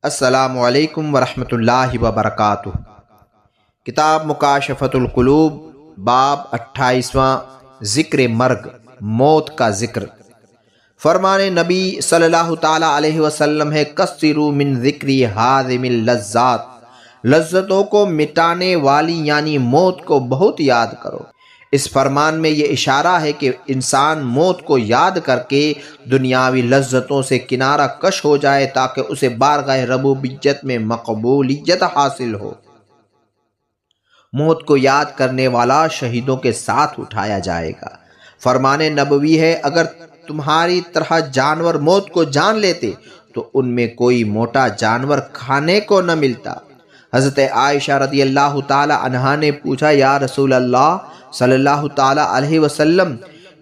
السلام علیکم ورحمۃ اللہ وبرکاتہ۔ کتاب مکاشفۃ القلوب، باب 28واں، ذکر مرگ، موت کا ذکر۔ فرمان نبی صلی اللہ تعالی علیہ وسلم ہے، کثروا من ذکری ہاضم اللذات، لذتوں کو مٹانے والی یعنی موت کو بہت یاد کرو۔ اس فرمان میں یہ اشارہ ہے کہ انسان موت کو یاد کر کے دنیاوی لذتوں سے کنارہ کش ہو جائے تاکہ اسے بارگاہ ربوبیت میں مقبولیت حاصل ہو۔ موت کو یاد کرنے والا شہیدوں کے ساتھ اٹھایا جائے گا۔ فرمان نبوی ہے، اگر تمہاری طرح جانور موت کو جان لیتے تو ان میں کوئی موٹا جانور کھانے کو نہ ملتا۔ حضرت عائشہ رضی اللہ تعالی عنہا نے پوچھا، یا رسول اللہ صلی اللہ تعالی علیہ وسلم،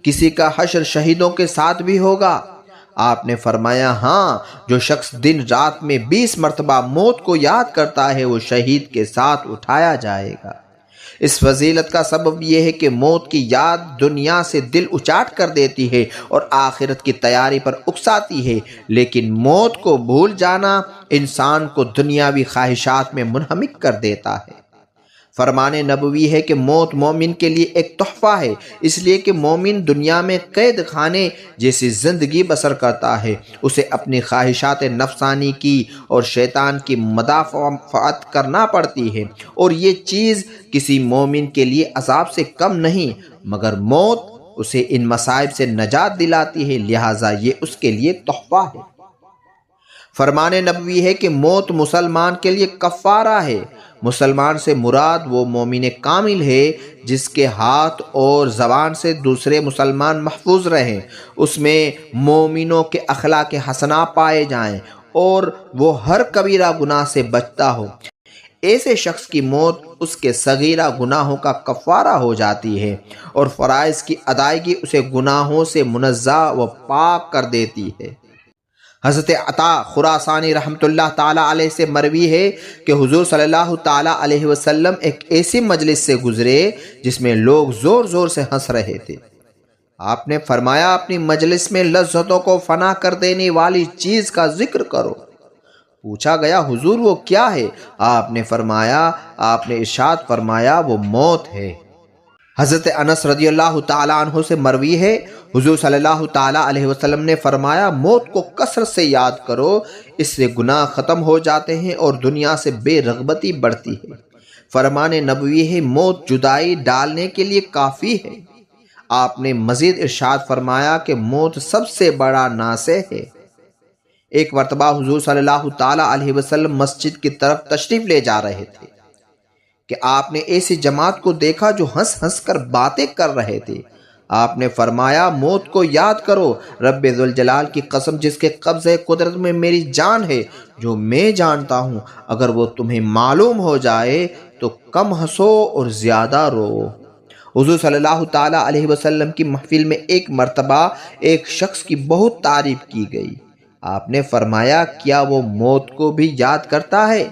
کسی کا حشر شہیدوں کے ساتھ بھی ہوگا؟ آپ نے فرمایا، ہاں، جو شخص دن رات میں 20 مرتبہ موت کو یاد کرتا ہے وہ شہید کے ساتھ اٹھایا جائے گا۔ اس فضیلت کا سبب یہ ہے کہ موت کی یاد دنیا سے دل اچاٹ کر دیتی ہے اور آخرت کی تیاری پر اکساتی ہے، لیکن موت کو بھول جانا انسان کو دنیاوی خواہشات میں منہمک کر دیتا ہے۔ فرمان نبوی ہے کہ موت مومن کے لیے ایک تحفہ ہے، اس لیے کہ مومن دنیا میں قید خانے جیسی زندگی بسر کرتا ہے، اسے اپنی خواہشات نفسانی کی اور شیطان کی مدافعت کرنا پڑتی ہے، اور یہ چیز کسی مومن کے لیے عذاب سے کم نہیں، مگر موت اسے ان مصائب سے نجات دلاتی ہے، لہٰذا یہ اس کے لیے تحفہ ہے۔ فرمان نبوی ہے کہ موت مسلمان کے لیے کفارہ ہے۔ مسلمان سے مراد وہ مومن کامل ہے جس کے ہاتھ اور زبان سے دوسرے مسلمان محفوظ رہیں، اس میں مومنوں کے اخلاق حسنہ پائے جائیں اور وہ ہر کبیرہ گناہ سے بچتا ہو۔ ایسے شخص کی موت اس کے صغیرہ گناہوں کا کفارہ ہو جاتی ہے اور فرائض کی ادائیگی اسے گناہوں سے منزہ و پاک کر دیتی ہے۔ حضرت عطا خراسانی رحمۃ اللہ تعالی علیہ سے مروی ہے کہ حضور صلی اللہ تعالی علیہ وسلم ایک ایسی مجلس سے گزرے جس میں لوگ زور زور سے ہنس رہے تھے۔ آپ نے فرمایا، اپنی مجلس میں لذتوں کو فنا کر دینے والی چیز کا ذکر کرو۔ پوچھا گیا، حضور وہ کیا ہے؟ آپ نے ارشاد فرمایا، وہ موت ہے۔ حضرت انس رضی اللہ تعالیٰ عنہ سے مروی ہے، حضور صلی اللہ تعالیٰ علیہ وسلم نے فرمایا، موت کو کثرت سے یاد کرو، اس سے گناہ ختم ہو جاتے ہیں اور دنیا سے بے رغبتی بڑھتی ہے۔ فرمان نبوی ہے، موت جدائی ڈالنے کے لیے کافی ہے۔ آپ نے مزید ارشاد فرمایا کہ موت سب سے بڑا ناصح ہے۔ ایک مرتبہ حضور صلی اللہ تعالیٰ علیہ وسلم مسجد کی طرف تشریف لے جا رہے تھے کہ آپ نے ایسی جماعت کو دیکھا جو ہنس ہنس کر باتیں کر رہے تھے۔ آپ نے فرمایا، موت کو یاد کرو، رب ذوالجلال کی قسم جس کے قبضہ قدرت میں میری جان ہے، جو میں جانتا ہوں، اگر وہ تمہیں معلوم ہو جائے تو کم ہنسو اور زیادہ رو۔ حضور صلی اللہ تعالیٰ علیہ وسلم کی محفل میں ایک مرتبہ ایک شخص کی بہت تعریف کی گئی۔ آپ نے فرمایا، کیا وہ موت کو بھی یاد کرتا ہے؟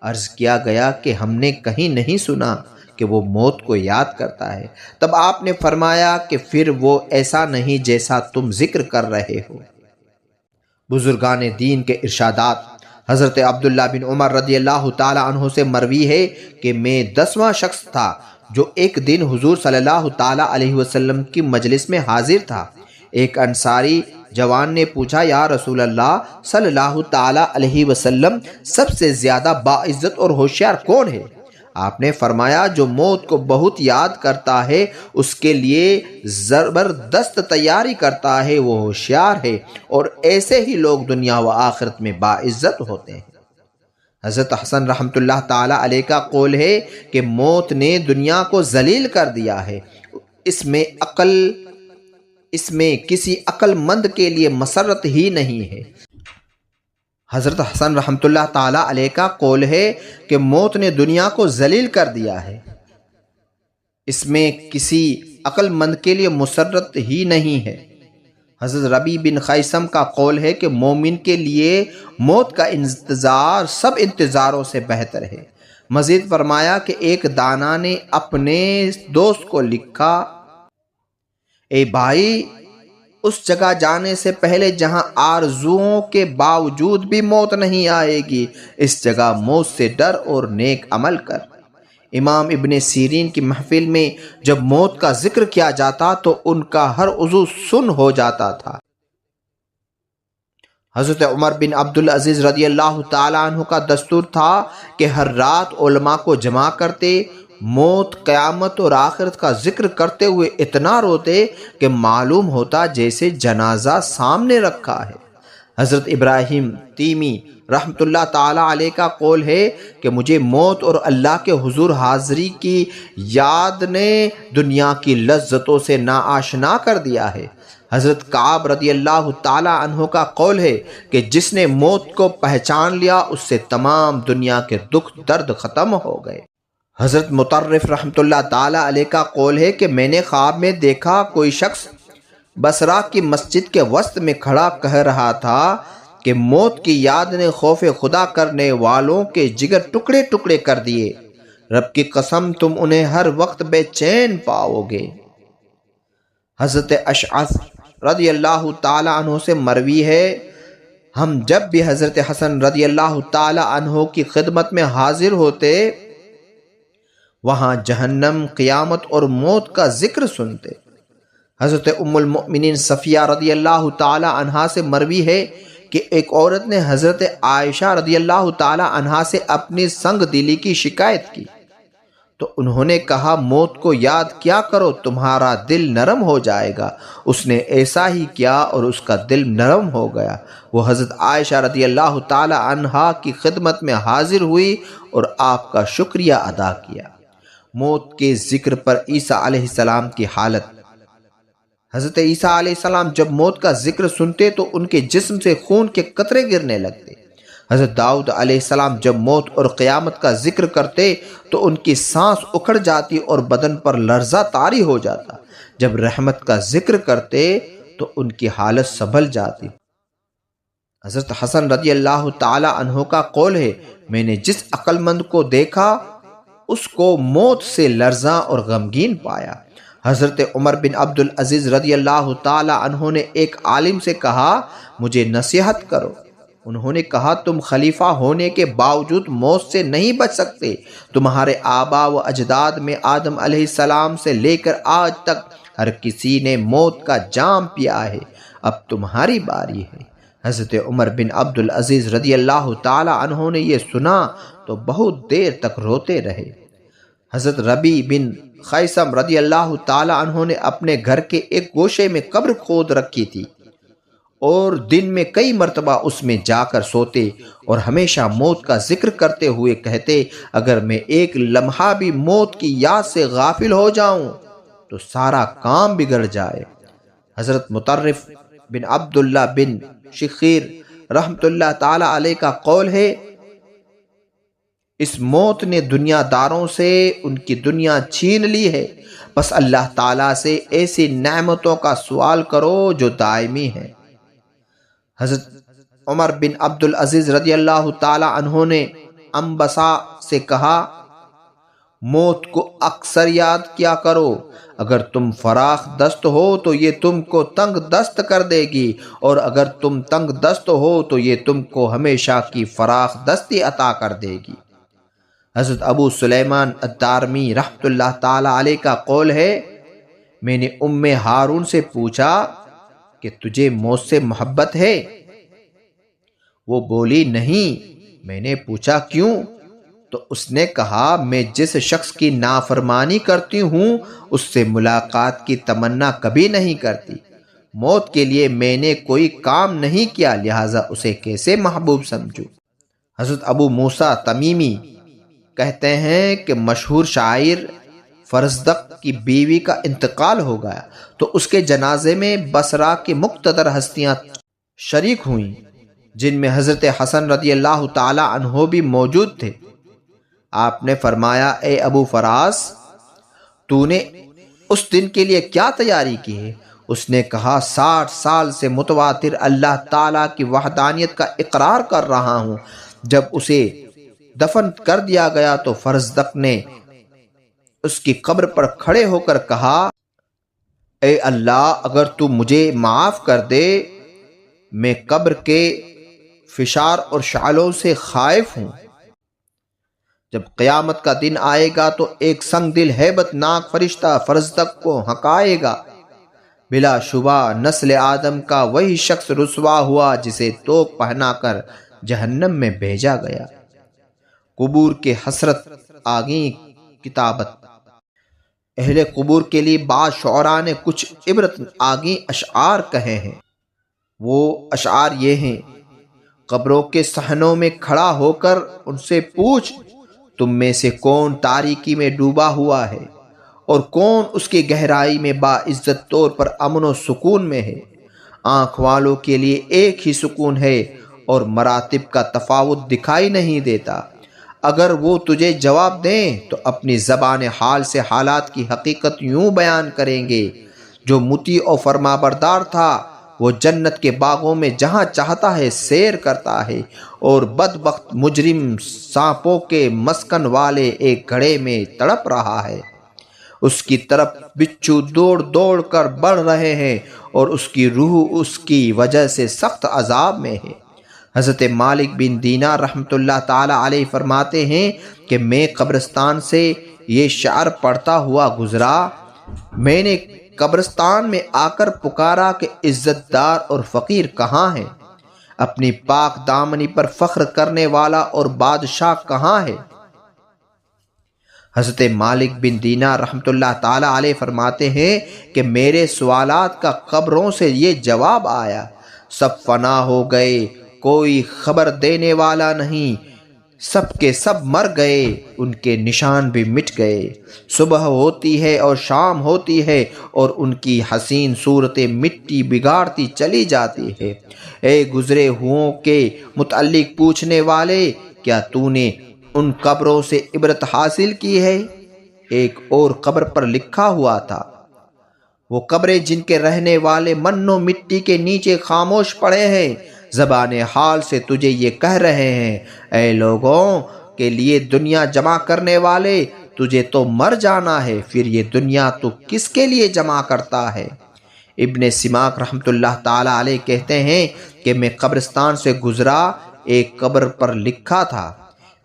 عرض کیا گیا کہ ہم نے کہیں نہیں سنا کہ وہ موت کو یاد کرتا ہے۔ تب آپ نے فرمایا کہ پھر وہ ایسا نہیں جیسا تم ذکر کر رہے ہو۔ بزرگان دین کے ارشادات۔ حضرت عبداللہ بن عمر رضی اللہ تعالی عنہ سے مروی ہے کہ میں 10واں شخص تھا جو ایک دن حضور صلی اللہ تعالی علیہ وسلم کی مجلس میں حاضر تھا۔ ایک انصاری جوان نے پوچھا، یا رسول اللہ صلی اللہ تعالی علیہ وسلم، سب سے زیادہ باعزت اور ہوشیار کون ہے؟ آپ نے فرمایا، جو موت کو بہت یاد کرتا ہے، اس کے لیے زبردست تیاری کرتا ہے، وہ ہوشیار ہے، اور ایسے ہی لوگ دنیا و آخرت میں باعزت ہوتے ہیں۔ حضرت حسن رحمۃ اللہ تعالی علیہ کا قول ہے کہ موت نے دنیا کو ذلیل کر دیا ہے، اس میں کسی عقل مند کے لیے مسرت ہی نہیں ہے۔ حضرت حسن رحمۃ اللہ تعالی علیہ کا قول ہے کہ موت نے دنیا کو ذلیل کر دیا ہے، اس میں کسی عقل مند کے لیے مسرت ہی نہیں ہے۔ حضرت ربیع بن خیثم کا قول ہے کہ مومن کے لیے موت کا انتظار سب انتظاروں سے بہتر ہے۔ مزید فرمایا کہ ایک دانا نے اپنے دوست کو لکھا، اے بھائی، اس جگہ جانے سے پہلے جہاں آرزوؤں کے باوجود بھی موت نہیں آئے گی، اس جگہ موت سے ڈر اور نیک عمل کر۔ امام ابن سیرین کی محفل میں جب موت کا ذکر کیا جاتا تو ان کا ہر عضو سن ہو جاتا تھا۔ حضرت عمر بن عبدالعزیز رضی اللہ تعالیٰ عنہ کا دستور تھا کہ ہر رات علماء کو جمع کرتے، موت، قیامت اور آخرت کا ذکر کرتے ہوئے اتنا روتے کہ معلوم ہوتا جیسے جنازہ سامنے رکھا ہے۔ حضرت ابراہیم تیمی رحمت اللہ تعالیٰ علیہ کا قول ہے کہ مجھے موت اور اللہ کے حضور حاضری کی یاد نے دنیا کی لذتوں سے ناآشنا کر دیا ہے۔ حضرت کعب رضی اللہ تعالیٰ عنہ کا قول ہے کہ جس نے موت کو پہچان لیا اس سے تمام دنیا کے دکھ درد ختم ہو گئے۔ حضرت مطرف رحمت اللہ تعالیٰ علیہ کا قول ہے کہ میں نے خواب میں دیکھا کوئی شخص بصرہ کی مسجد کے وسط میں کھڑا کہہ رہا تھا کہ موت کی یاد نے خوف خدا کرنے والوں کے جگر ٹکڑے ٹکڑے کر دیے، رب کی قسم تم انہیں ہر وقت بے چین پاؤ گے۔ حضرت اشعث رضی اللہ تعالیٰ عنہ سے مروی ہے، ہم جب بھی حضرت حسن رضی اللہ تعالیٰ عنہ کی خدمت میں حاضر ہوتے وہاں جہنم، قیامت اور موت کا ذکر سنتے۔ حضرت ام المؤمنین صفیہ رضی اللہ تعالیٰ عنہا سے مروی ہے کہ ایک عورت نے حضرت عائشہ رضی اللہ تعالیٰ عنہا سے اپنی سنگ دلی کی شکایت کی تو انہوں نے کہا موت کو یاد کیا کرو، تمہارا دل نرم ہو جائے گا۔ اس نے ایسا ہی کیا اور اس کا دل نرم ہو گیا۔ وہ حضرت عائشہ رضی اللہ تعالی عنہا کی خدمت میں حاضر ہوئی اور آپ کا شکریہ ادا کیا۔ موت کے ذکر پر عیسیٰ علیہ السلام کی حالت۔ حضرت عیسیٰ علیہ السلام جب موت کا ذکر سنتے تو ان کے جسم سے خون کے قطرے گرنے لگتے۔ حضرت داؤد علیہ السلام جب موت اور قیامت کا ذکر کرتے تو ان کی سانس اکھڑ جاتی اور بدن پر لرزہ طاری ہو جاتا۔ جب رحمت کا ذکر کرتے تو ان کی حالت سنبھل جاتی۔ حضرت حسن رضی اللہ تعالی عنہ کا قول ہے، میں نے جس عقل مند کو دیکھا اس کو موت سے لرزاں اور غمگین پایا۔ حضرت عمر بن عبدالعزیز رضی اللہ تعالی عنہ نے ایک عالم سے کہا مجھے نصیحت کرو۔ انہوں نے کہا تم خلیفہ ہونے کے باوجود موت سے نہیں بچ سکتے۔ تمہارے آبا و اجداد میں آدم علیہ السلام سے لے کر آج تک ہر کسی نے موت کا جام پیا ہے، اب تمہاری باری ہے۔ حضرت عمر بن عبدالعزیز رضی اللہ تعالی عنہ نے یہ سنا تو بہت دیر تک روتے رہے۔ حضرت ربیع بن خیثم رضی اللہ تعالی عنہ نے اپنے گھر کے ایک گوشے میں قبر کھود رکھی تھی اور دن میں کئی مرتبہ اس میں جا کر سوتے اور ہمیشہ موت کا ذکر کرتے ہوئے کہتے اگر میں ایک لمحہ بھی موت کی یاد سے غافل ہو جاؤں تو سارا کام بگڑ جائے۔ حضرت مطرف بن عبداللہ بن شخیر رحمت اللہ تعالی علیہ کا قول ہے اس موت نے دنیا داروں سے ان کی دنیا چھین لی ہے، بس اللہ تعالیٰ سے ایسی نعمتوں کا سوال کرو جو دائمی ہیں۔ حضرت عمر بن عبدالعزیز رضی اللہ تعالی عنہ نے انبسا سے کہا موت کو اکثر یاد کیا کرو، اگر تم فراخ دست ہو تو یہ تم کو تنگ دست کر دے گی اور اگر تم تنگ دست ہو تو یہ تم کو ہمیشہ کی فراخ دستی عطا کر دے گی۔ حضرت ابو سلیمان الدارمی رحمت اللہ تعالی علیہ کا قول ہے میں نے ام ہارون سے پوچھا کہ تجھے موت سے محبت ہے؟ وہ بولی نہیں۔ میں نے پوچھا کیوں؟ تو اس نے کہا میں جس شخص کی نافرمانی کرتی ہوں اس سے ملاقات کی تمنا کبھی نہیں کرتی۔ موت کے لیے میں نے کوئی کام نہیں کیا، لہٰذا اسے کیسے محبوب سمجھوں؟ حضرت ابو موسیٰ تمیمی کہتے ہیں کہ مشہور شاعر فرزدق کی بیوی کا انتقال ہو گیا تو اس کے جنازے میں بصرہ کی مقتدر ہستیاں شریک ہوئیں جن میں حضرت حسن رضی اللہ تعالی عنہ بھی موجود تھے۔ آپ نے فرمایا اے ابو فراس تو نے اس دن کے لیے کیا تیاری کی ہے؟ اس نے کہا 60 سال سے متواتر اللہ تعالیٰ کی وحدانیت کا اقرار کر رہا ہوں۔ جب اسے دفن کر دیا گیا تو فرزدق نے اس کی قبر پر کھڑے ہو کر کہا اے اللہ اگر تو مجھے معاف کر دے، میں قبر کے فشار اور شعلوں سے خائف ہوں۔ جب قیامت کا دن آئے گا تو ایک سنگ دل ہیبت ناک فرشتہ فرزدق کو ہنکائے گا۔ بلا شبہ نسل آدم کا وہی شخص رسوا ہوا جسے توق پہنا کر جہنم میں بھیجا گیا۔ قبور کے حسرت آگیں کتابت۔ اہل قبور کے لیے بعض شعراء نے کچھ عبرت آگیں اشعار کہے ہیں۔ وہ اشعار یہ ہیں: قبروں کے صحنوں میں کھڑا ہو کر ان سے پوچھ، تم میں سے کون تاریکی میں ڈوبا ہوا ہے اور کون اس کی گہرائی میں باعزت طور پر امن و سکون میں ہے۔ آنکھ والوں کے لیے ایک ہی سکون ہے اور مراتب کا تفاوت دکھائی نہیں دیتا۔ اگر وہ تجھے جواب دیں تو اپنی زبان حال سے حالات کی حقیقت یوں بیان کریں گے: جو مطیع و فرمانبردار تھا وہ جنت کے باغوں میں جہاں چاہتا ہے سیر کرتا ہے، اور بدبخت مجرم سانپوں کے مسکن والے ایک گڑھے میں تڑپ رہا ہے۔ اس کی طرف بچھو دوڑ دوڑ کر بڑھ رہے ہیں اور اس کی روح اس کی وجہ سے سخت عذاب میں ہے۔ حضرت مالک بن دینار رحمۃ اللہ تعالی علیہ فرماتے ہیں کہ میں قبرستان سے یہ شعر پڑھتا ہوا گزرا، میں نے قبرستان میں آ کر پکارا کہ عزت دار اور فقیر کہاں ہے؟ اپنی پاک دامنی پر فخر کرنے والا اور بادشاہ کہاں ہے؟ حضرت مالک بن دینار رحمۃ اللہ تعالی علیہ فرماتے ہیں کہ میرے سوالات کا قبروں سے یہ جواب آیا: سب فنا ہو گئے، کوئی خبر دینے والا نہیں، سب کے سب مر گئے، ان کے نشان بھی مٹ گئے۔ صبح ہوتی ہے اور شام ہوتی ہے اور ان کی حسین صورتیں مٹی بگاڑتی چلی جاتی ہے۔ اے گزرے ہوں کے متعلق پوچھنے والے، کیا تو نے ان قبروں سے عبرت حاصل کی ہے؟ ایک اور قبر پر لکھا ہوا تھا: وہ قبریں جن کے رہنے والے من و مٹی کے نیچے خاموش پڑے ہیں، زبان حال سے تجھے یہ کہہ رہے ہیں: اے لوگوں کے لیے دنیا جمع کرنے والے، تجھے تو مر جانا ہے، پھر یہ دنیا تو کس کے لیے جمع کرتا ہے؟ ابن سماک رحمۃ اللہ تعالی علیہ کہتے ہیں کہ میں قبرستان سے گزرا، ایک قبر پر لکھا تھا: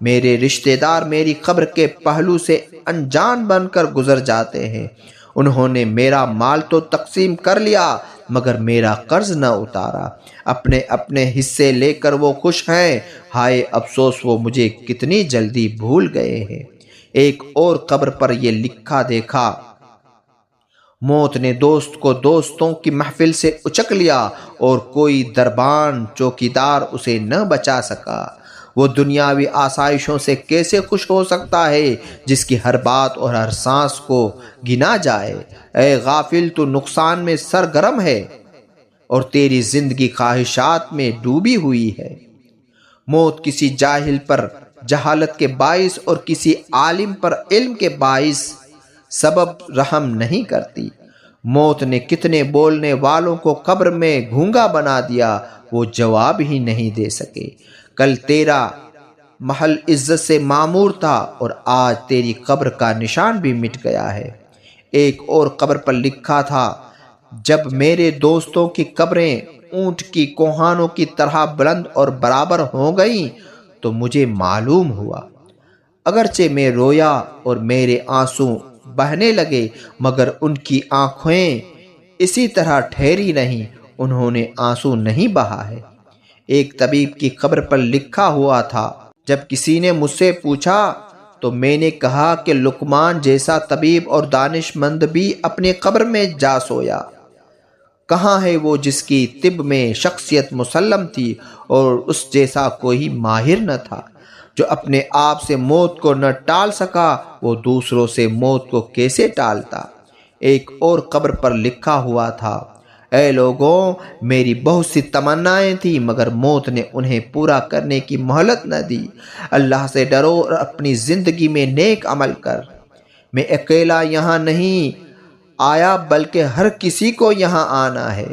میرے رشتہ دار میری قبر کے پہلو سے انجان بن کر گزر جاتے ہیں، انہوں نے میرا مال تو تقسیم کر لیا مگر میرا قرض نہ اتارا، اپنے اپنے حصے لے کر وہ خوش ہیں، ہائے افسوس وہ مجھے کتنی جلدی بھول گئے ہیں۔ ایک اور قبر پر یہ لکھا دیکھا: موت نے دوست کو دوستوں کی محفل سے اچک لیا اور کوئی دربان چوکیدار اسے نہ بچا سکا۔ وہ دنیاوی آسائشوں سے کیسے خوش ہو سکتا ہے جس کی ہر بات اور ہر سانس کو گنا جائے؟ اے غافل، تو نقصان میں سرگرم ہے اور تیری زندگی خواہشات میں ڈوبی ہوئی ہے۔ موت کسی جاہل پر جہالت کے باعث اور کسی عالم پر علم کے باعث سبب رحم نہیں کرتی۔ موت نے کتنے بولنے والوں کو قبر میں گونگا بنا دیا، وہ جواب ہی نہیں دے سکے۔ کل تیرا محل عزت سے معمور تھا اور آج تیری قبر کا نشان بھی مٹ گیا ہے۔ ایک اور قبر پر لکھا تھا: جب میرے دوستوں کی قبریں اونٹ کی کوہانوں کی طرح بلند اور برابر ہو گئیں تو مجھے معلوم ہوا، اگرچہ میں رویا اور میرے آنسو بہنے لگے مگر ان کی آنکھیں اسی طرح ٹھہری نہیں، انہوں نے آنسو نہیں بہا ہے۔ ایک طبیب کی قبر پر لکھا ہوا تھا: جب کسی نے مجھ سے پوچھا تو میں نے کہا کہ لقمان جیسا طبیب اور دانش مند بھی اپنی قبر میں جا سویا۔ کہاں ہے وہ جس کی طب میں شخصیت مسلم تھی اور اس جیسا کوئی ماہر نہ تھا؟ جو اپنے آپ سے موت کو نہ ٹال سکا وہ دوسروں سے موت کو کیسے ٹالتا؟ ایک اور قبر پر لکھا ہوا تھا: اے لوگوں، میری بہت سی تمنائیں تھیں مگر موت نے انہیں پورا کرنے کی مہلت نہ دی۔ اللہ سے ڈرو اور اپنی زندگی میں نیک عمل کر۔ میں اکیلا یہاں نہیں آیا بلکہ ہر کسی کو یہاں آنا ہے۔